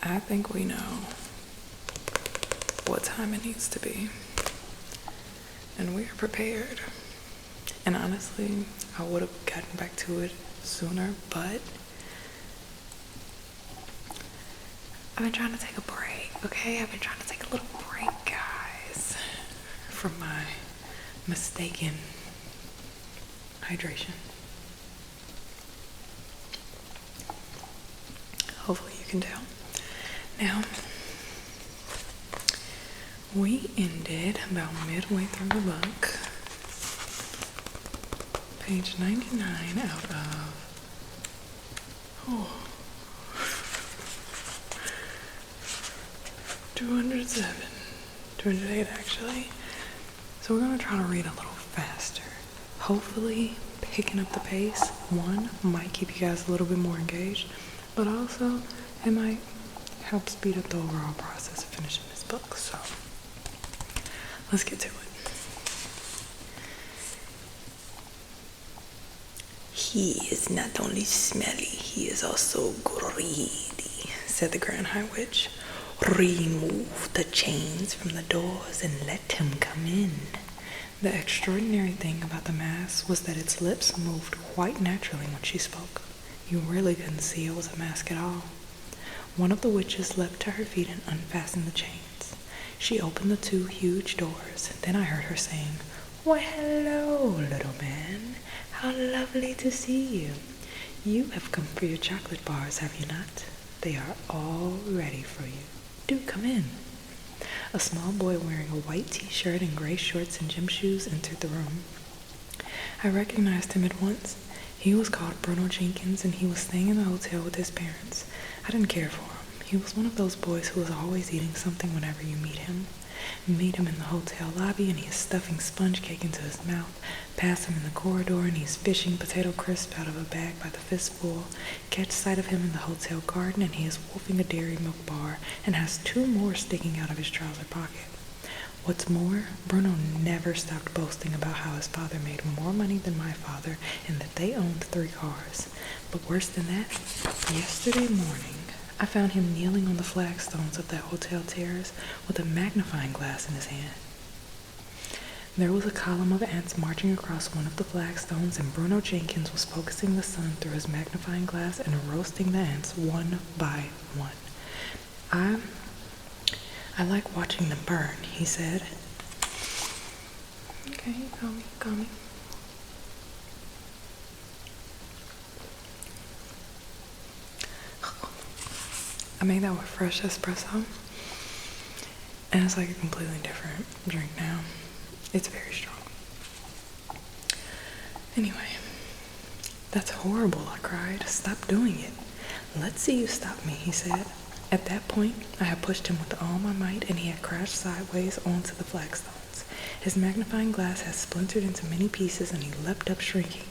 I think we know what time it needs to be. And we are prepared. And honestly, I would have gotten back to it sooner, but I've been trying to take a break, okay? I've been trying to take a little break, guys, from my mistaken hydration. Hopefully you can tell. Now, we ended about midway through the book, page 99 out of, 207, 208 actually. So we're gonna try to read a little faster. Hopefully picking up the pace, one, might keep you guys a little bit more engaged, but also it might help speed up the overall process of finishing this book. So let's get to it. He is not only smelly, he is also greedy, said the Grand High Witch. Remove the chains from the doors and let him come in. The extraordinary thing about the mask was that its lips moved quite naturally when she spoke. You really couldn't see it was a mask at all. One of the witches leapt to her feet and unfastened the chains. She opened the two huge doors. Then I heard her saying, "Why, hello, little man. How lovely to see you. You have come for your chocolate bars, have you not? They are all ready for you. Do come in." A small boy wearing a white t-shirt and gray shorts and gym shoes entered the room. I recognized him at once. He was called Bruno Jenkins, and he was staying in the hotel with his parents. I didn't care for him. He was one of those boys who is always eating something whenever you meet him. Meet him in the hotel lobby, and he is stuffing sponge cake into his mouth. Pass him in the corridor, and he's fishing potato crisp out of a bag by the fistful. Catch sight of him in the hotel garden, and he is wolfing a dairy milk bar and has two more sticking out of his trouser pocket. What's more, Bruno never stopped boasting about how his father made more money than my father and that they owned 3 cars. But worse than that, yesterday morning, I found him kneeling on the flagstones of that hotel terrace with a magnifying glass in his hand. There was a column of ants marching across one of the flagstones, and Bruno Jenkins was focusing the sun through his magnifying glass and roasting the ants one by one. I like watching them burn, he said. Okay, call me. I made that with fresh espresso, and it's like a completely different drink now. It's very strong. Anyway, that's horrible, I cried. Stop doing it. Let's see you stop me, he said. At that point, I had pushed him with all my might, and he had crashed sideways onto the flagstones. His magnifying glass had splintered into many pieces, and he leapt up shrieking.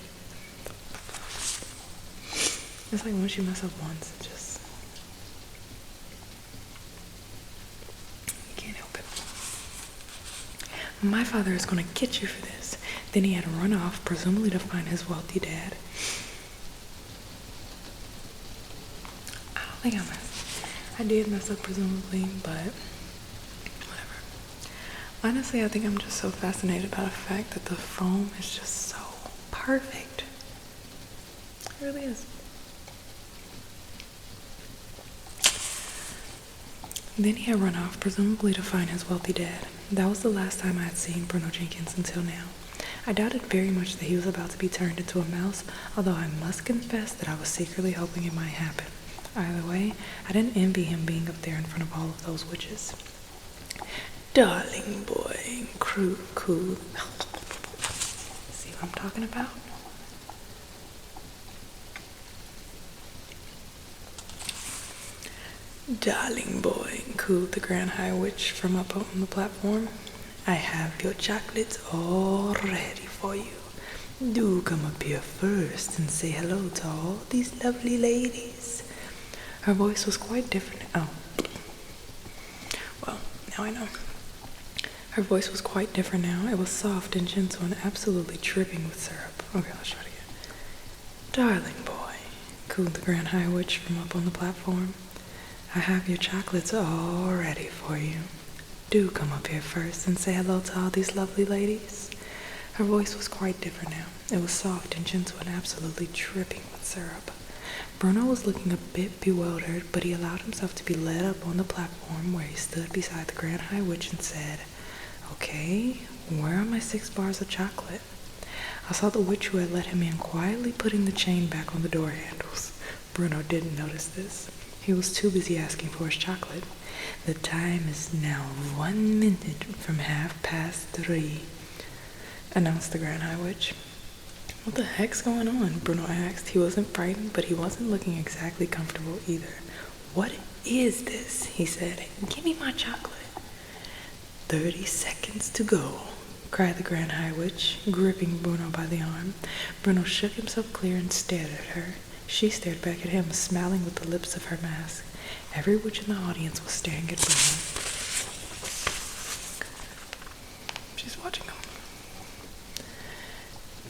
It's like once you mess up once, it just... My father is going to get you for this. Then he had run off, presumably to find his wealthy dad. I don't think I did mess up, presumably, but whatever. Honestly, I think I'm just so fascinated by the fact that the foam is just so perfect. It really is. Then he had run off, presumably to find his wealthy dad. That was the last time I had seen Bruno Jenkins until now. I doubted very much that he was about to be turned into a mouse, although I must confess that I was secretly hoping it might happen. Either way, I didn't envy him being up there in front of all of those witches. Darling boy, cool. See what I'm talking about? Darling boy, cooed the Grand High Witch from up on the platform. I have your chocolates all ready for you. Do come up here first and say hello to all these lovely ladies. Her voice was quite different. Oh. Well, now I know. Her voice was quite different now. It was soft and gentle and absolutely dripping with syrup. Okay, let's try it again. Darling boy, cooed the Grand High Witch from up on the platform. I have your chocolates all ready for you. Do come up here first and say hello to all these lovely ladies. Her voice was quite different now. It was soft and gentle and absolutely dripping with syrup. Bruno was looking a bit bewildered, but he allowed himself to be led up on the platform where he stood beside the Grand High Witch and said, "Okay, where are my 6 bars of chocolate?" I saw the witch who had let him in quietly putting the chain back on the door handles. Bruno didn't notice this. He was too busy asking for his chocolate. "The time is now 1 minute from 3:30, announced the Grand High Witch. "What the heck's going on?" Bruno asked. He wasn't frightened, but he wasn't looking exactly comfortable either. "What is this?" he said. "Give me my chocolate." 30 seconds to go, cried the Grand High Witch, gripping Bruno by the arm. Bruno shook himself clear and stared at her. She stared back at him, smiling with the lips of her mask. Every witch in the audience was staring at Bruno. She's watching him.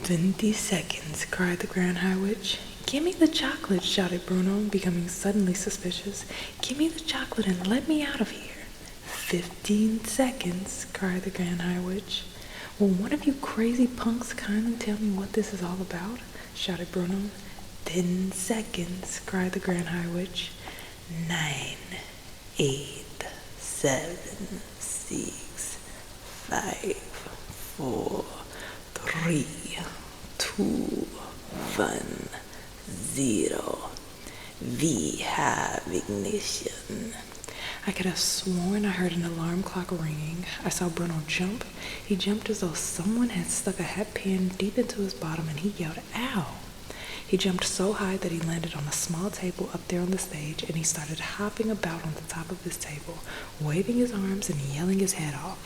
20 seconds, cried the Grand High Witch. "Give me the chocolate," shouted Bruno, becoming suddenly suspicious. "Give me the chocolate and let me out of here." 15 seconds, cried the Grand High Witch. "Will one of you crazy punks kindly tell me what this is all about?" shouted Bruno. 10 seconds, cried the Grand High Witch. 9, 8, 7, 6, 5, 4, 3, 2, 1, 0. We have ignition. I could have sworn I heard an alarm clock ringing. I saw Bruno jump. He jumped as though someone had stuck a hat pin deep into his bottom, and he yelled, "Ow!" He jumped so high that he landed on a small table up there on the stage, and he started hopping about on the top of this table, waving his arms and yelling his head off.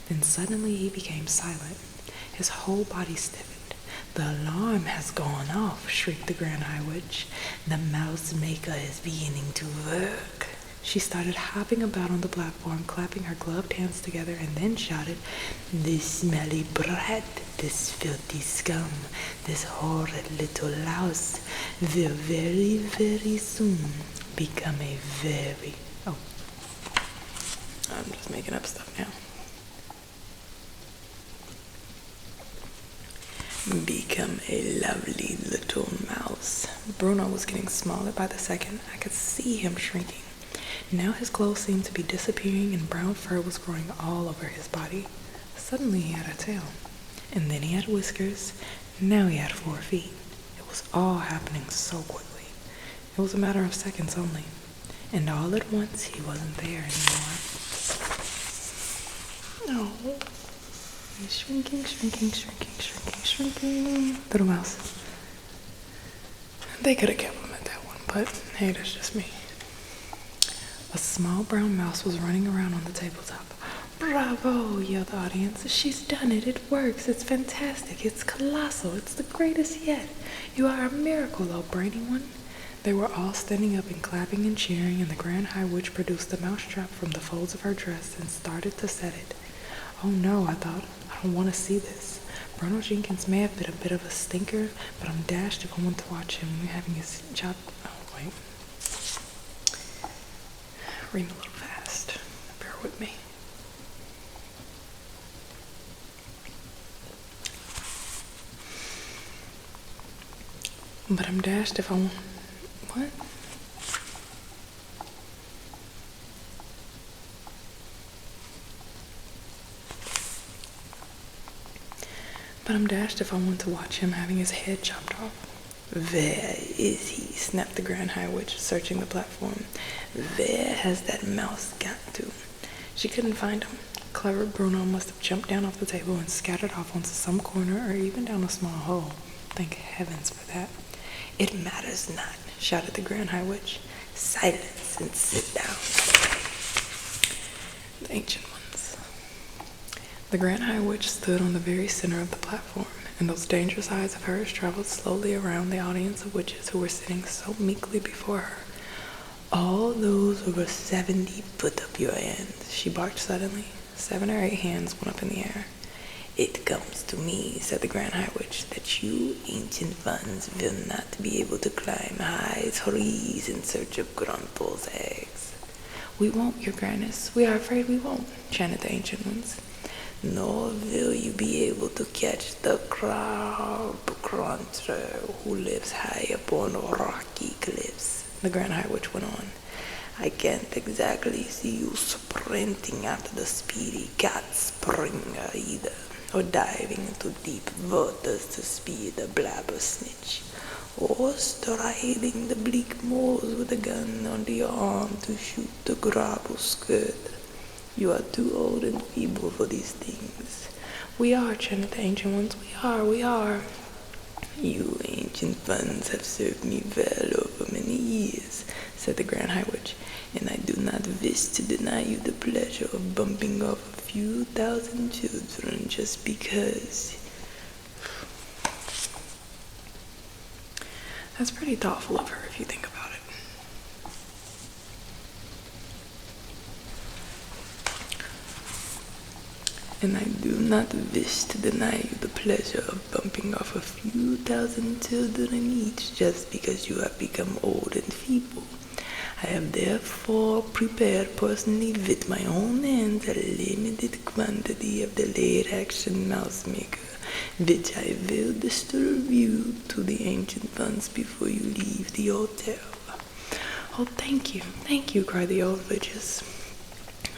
Then suddenly he became silent. His whole body stiffened. "The alarm has gone off," shrieked the Grand High Witch. "The mouse maker is beginning to work." She started hopping about on the platform, clapping her gloved hands together, and then shouted, "This smelly brat, this filthy scum, this horrid little louse will very, very soon become a very..." Oh, I'm just making up stuff now. "Become a lovely little mouse." Bruno was getting smaller by the second. I could see him shrinking. Now his clothes seemed to be disappearing and brown fur was growing all over his body. Suddenly he had a tail. And then he had whiskers. Now he had 4 feet. It was all happening so quickly. It was a matter of seconds only. And all at once he wasn't there anymore. Oh. He's shrinking, shrinking, shrinking, shrinking, shrinking. Little mouse. They could have kept him at that one, but hey, that's just me. A small brown mouse was running around on the tabletop. "Bravo!" yelled the audience. "She's done it. It works. It's fantastic. It's colossal. It's the greatest yet. You are a miracle, oh brainy one." They were all standing up and clapping and cheering, and the Grand High Witch produced the mousetrap from the folds of her dress and started to set it. Oh no, I thought. I don't want to see this. Bruno Jenkins may have been a bit of a stinker, but I'm dashed if I want to watch him having his chop. Oh, wait. Reading a little fast. Bear with me. But I'm dashed if I want. What? But I'm dashed if I want to watch him having his head chopped off. "Where is he?" snapped the Grand High Witch, searching the platform. "Where has that mouse got to?" She couldn't find him. Clever Bruno must have jumped down off the table and scattered off onto some corner or even down a small hole. Thank heavens for that. "It matters not," shouted the Grand High Witch. "Silence and sit down." The Ancient Ones. The Grand High Witch stood on the very center of the platform, and those dangerous eyes of hers traveled slowly around the audience of witches who were sitting so meekly before her. "All those over 70, put up your hands," she barked suddenly. 7 or 8 hands went up in the air. "It comes to me," said the Grand High Witch, "that you ancient ones will not be able to climb high trees in search of Gruntel's eggs." We won't, your grandness. We are afraid we won't, chanted the ancient ones. Nor will you be able to catch the crab cruncher who lives high upon rocky cliffs, the Grand High Witch went on. I can't exactly see you sprinting after the speedy cat springer either, or diving into deep waters to spear the blabber snitch, or striding the bleak moors with a gun under your arm to shoot the grabble skirt. You are too old and feeble for these things. We are, chanted the ancient ones. We are. You ancient ones have served me well over many years, said the Grand High Witch, and I do not wish to deny you the pleasure of bumping off a few thousand children just because. That's pretty thoughtful of her if you think about it. And I do not wish to deny you the pleasure of bumping off a few thousand children each just because you have become old and feeble. I have therefore prepared personally with my own hands a limited quantity of the late-action mouse maker, which I will distribute to the ancient ones before you leave the hotel. Oh, thank you, cried the old witches.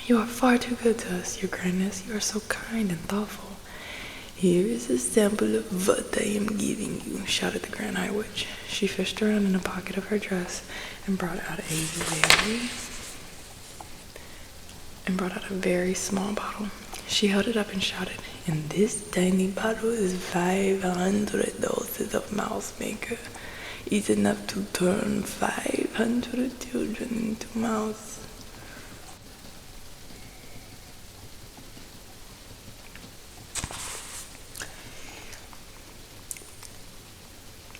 You are far too good to us, your grandness. You are so kind and thoughtful. Here is a sample of what I am giving you, shouted the Grand High Witch. She fished around in a pocket of her dress and brought out a very small bottle. She held it up and shouted, "And this tiny bottle is 500 doses of mouse maker. It's enough to turn 500 children into mouse."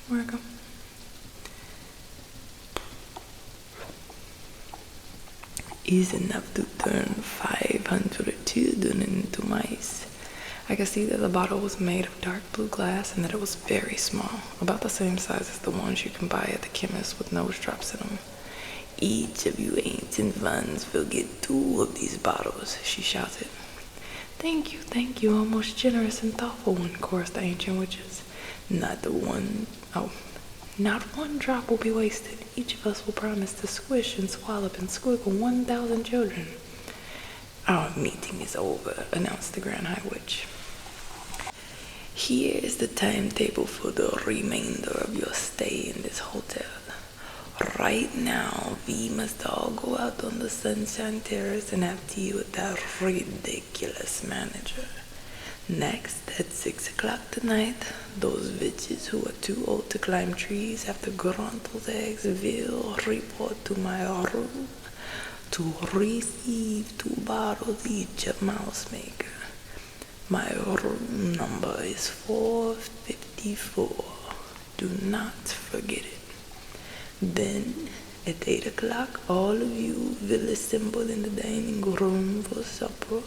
Where'd it go? Is enough to turn 500 children into mice. I could see that the bottle was made of dark blue glass and that it was very small, about the same size as the ones you can buy at the chemist with nose drops in them. Each of you ancient ones will get 2 of these bottles, she shouted. Thank you, O most generous and thoughtful one, chorused the ancient witches. Not one drop will be wasted. Each of us will promise to squish and swallow and squiggle 1,000 children. Our meeting is over, announced the Grand High Witch. Here is the timetable for the remainder of your stay in this hotel. Right now, we must all go out on the Sunshine Terrace and have tea with that ridiculous manager. Next, at 6 o'clock tonight, those witches who are too old to climb trees after Gruntle's eggs will report to my room to receive 2 bottles each of mouse maker. My room number is 454. Do not forget it. Then, at 8 o'clock, all of you will assemble in the dining room for supper.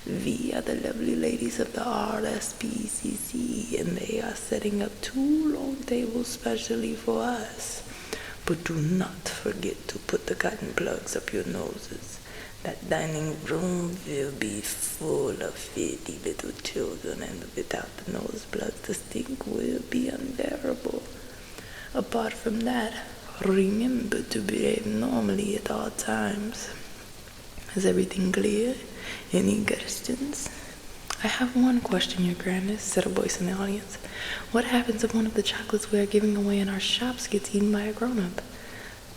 We are the lovely ladies of the RSPCC, and they are setting up 2 long tables specially for us. But do not forget to put the cotton plugs up your noses. That dining room will be full of fitty little children, and without the nose plugs, the stink will be unbearable. Apart from that, remember to behave normally at all times. Is everything clear? Any questions? I have one question, your grandness, said a voice in the audience. What happens if one of the chocolates we are giving away in our shops gets eaten by a grown-up?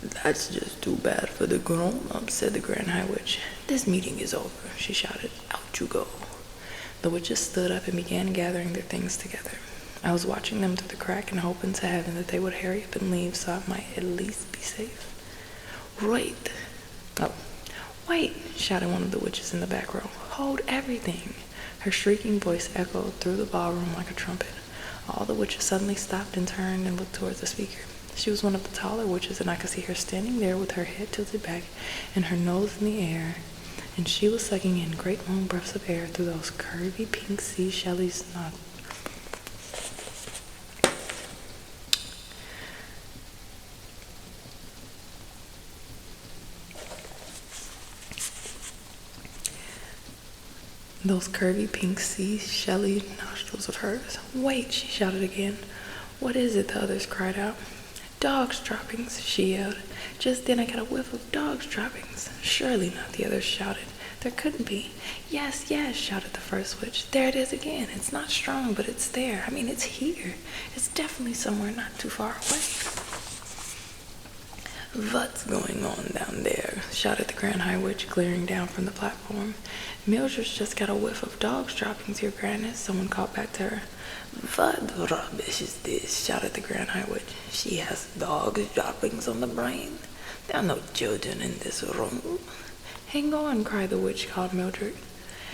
That's just too bad for the grown-ups, said the Grand High Witch. This meeting is over, she shouted. Out you go. The witches stood up and began gathering their things together. I was watching them through the crack and hoping to heaven that they would hurry up and leave so I might at least be safe. Wait, shouted one of the witches in the back row. Hold everything. Her shrieking voice echoed through the ballroom like a trumpet. All the witches suddenly stopped and turned and looked towards the speaker. She was one of the taller witches, and I could see her standing there with her head tilted back and her nose in the air, and she was sucking in great long breaths of air through those curvy pink seashells Those curvy pink sea-shelly nostrils of hers. Wait, she shouted again. What is it? The others cried out. Dog's droppings, she yelled. Just then I got a whiff of dog's droppings. Surely not, the others shouted. There couldn't be. Yes, yes, shouted the first witch. There it is again. It's not strong, but it's there. I mean, it's here. It's definitely somewhere not too far away. What's going on down there? Shouted the Grand High Witch, glaring down from the platform. Mildred's just got a whiff of dog's droppings, Your Grandness, someone called back to her. What rubbish is this? Shouted the Grand High Witch. She has dog's droppings on the brain. There are no children in this room. Hang on, cried the witch, called Mildred.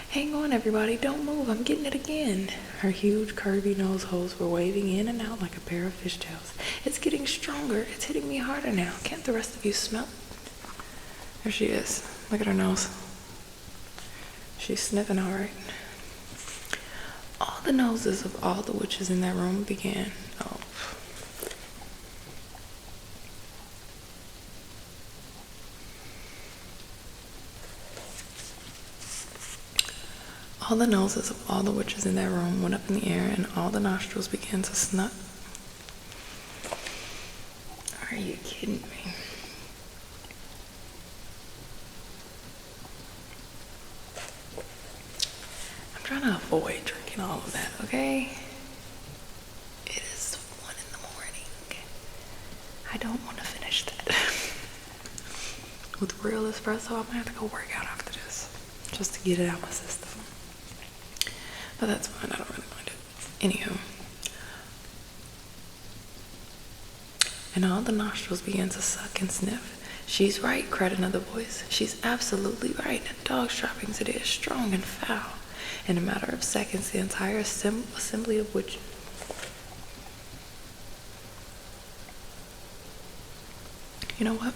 Hang on, everybody, don't move, I'm getting it again. Her huge, curvy nose holes were waving in and out like a pair of fishtails. It's getting stronger, it's hitting me harder now. Can't the rest of you smell? There she is. Look at her nose. She's sniffing all right. All the noses of all the witches in that room began. All the noses of all the witches in that room went up in the air, and all the nostrils began to snut. Are you kidding me? I'm trying to avoid drinking all of that, okay? It is 1 a.m. I don't want to finish that. With real espresso, I'm gonna have to go work out after this, just to get it out of my system. But that's fine, I don't really mind it. Anywho. And all the nostrils began to suck and sniff. She's right, cried another voice. She's absolutely right. Dog's droppings it is, strong and foul. In a matter of seconds, the entire assembly of witches. You know what?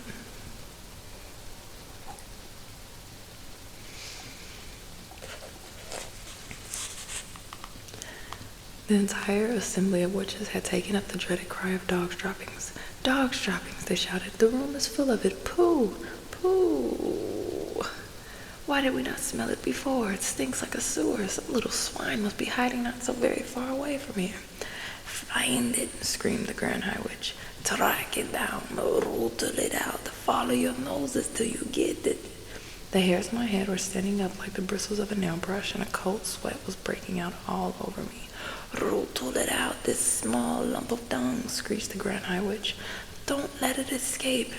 The entire assembly of witches had taken up the dreaded cry of dog's droppings. Dog's droppings, they shouted. The room is full of it. Pooh! Pooh! Why did we not smell it before? It stinks like a sewer. Some little swine must be hiding not so very far away from here. Find it, screamed the Grand High Witch. Track it down, rootle it out. Follow your noses till you get it. The hairs on my head were standing up like the bristles of a nail brush, and a cold sweat was breaking out all over me. Rootle it out, this small lump of dung, screeched the Grand High Witch. Don't let it escape.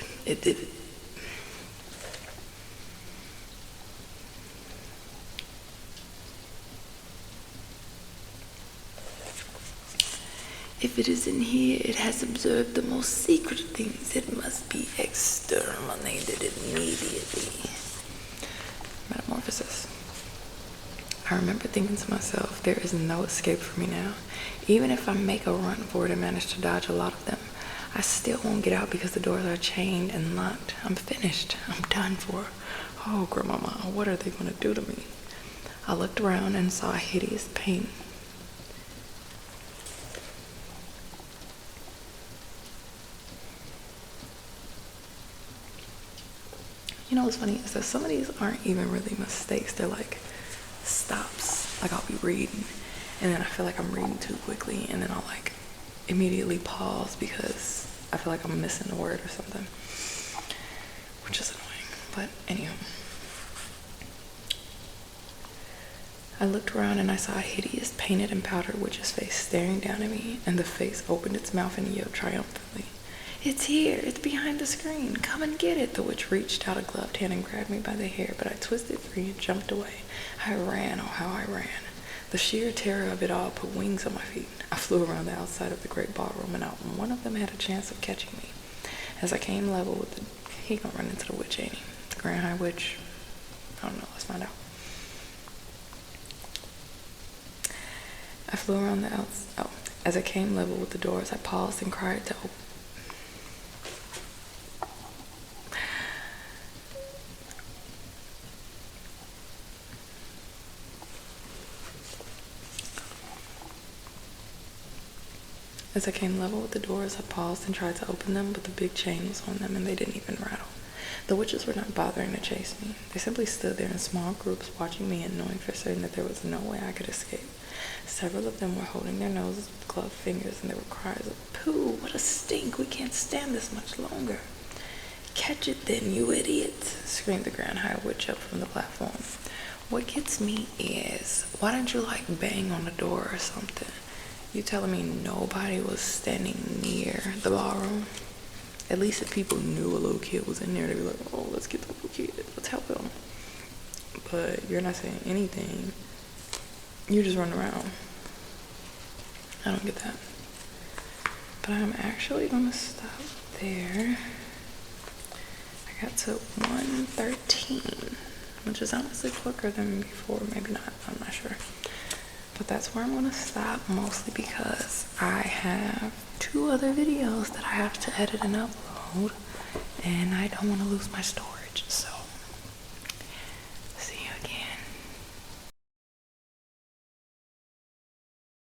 If it is in here, it has observed the most secret things. It must be exterminated immediately. Metamorphosis. I remember thinking to myself, there is no escape for me now. Even if I make a run for it and manage to dodge a lot of them, I still won't get out because the doors are chained and locked. I'm finished. I'm done for. Oh, Grandmama, what are they going to do to me? I looked around and saw a hideous painting. You know what's funny is that some of these aren't even really mistakes. They're like stops. Like I'll be reading and then I feel like I'm reading too quickly and then I'll like immediately pause because I feel like I'm missing a word or something, which is annoying. But anyhow, I looked around and I saw a hideous painted and powdered witch's face staring down at me, and the face opened its mouth and yelled triumphantly. It's here, it's behind the screen, come and get it. The witch reached out a gloved hand and grabbed me by the hair, but I twisted free and jumped away. I ran, oh how I ran. The sheer terror of it all put wings on my feet. I flew around the outside of the great ballroom, and not one of them had a chance of catching me. As I came level with the... He gonna run into the witch, ain't he? The Grand High Witch? I don't know, let's find out. I flew around the outside... Oh, as I came level with the doors, I paused and cried to open. As I came level with the doors, I paused and tried to open them, but the big chain was on them and they didn't even rattle. The witches were not bothering to chase me. They simply stood there in small groups watching me and knowing for certain that there was no way I could escape. Several of them were holding their noses with gloved fingers, and there were cries of, "Pooh, what a stink! We can't stand this much longer." "Catch it then, you idiots!" screamed the Grand High Witch up from the platform. What gets me is, why didn't you bang on the door or something? You telling me nobody was standing near the ballroom? At least if people knew a little kid was in there, they'd be like, "Oh, let's get the little kid, let's help him." But you're not saying anything. You just run around. I don't get that. But I'm actually gonna stop there. I got to 113, which is honestly quicker than before. Maybe not, I'm not sure. But that's where I'm gonna stop, mostly because I have 2 other videos that I have to edit and upload, and I don't want to lose my story.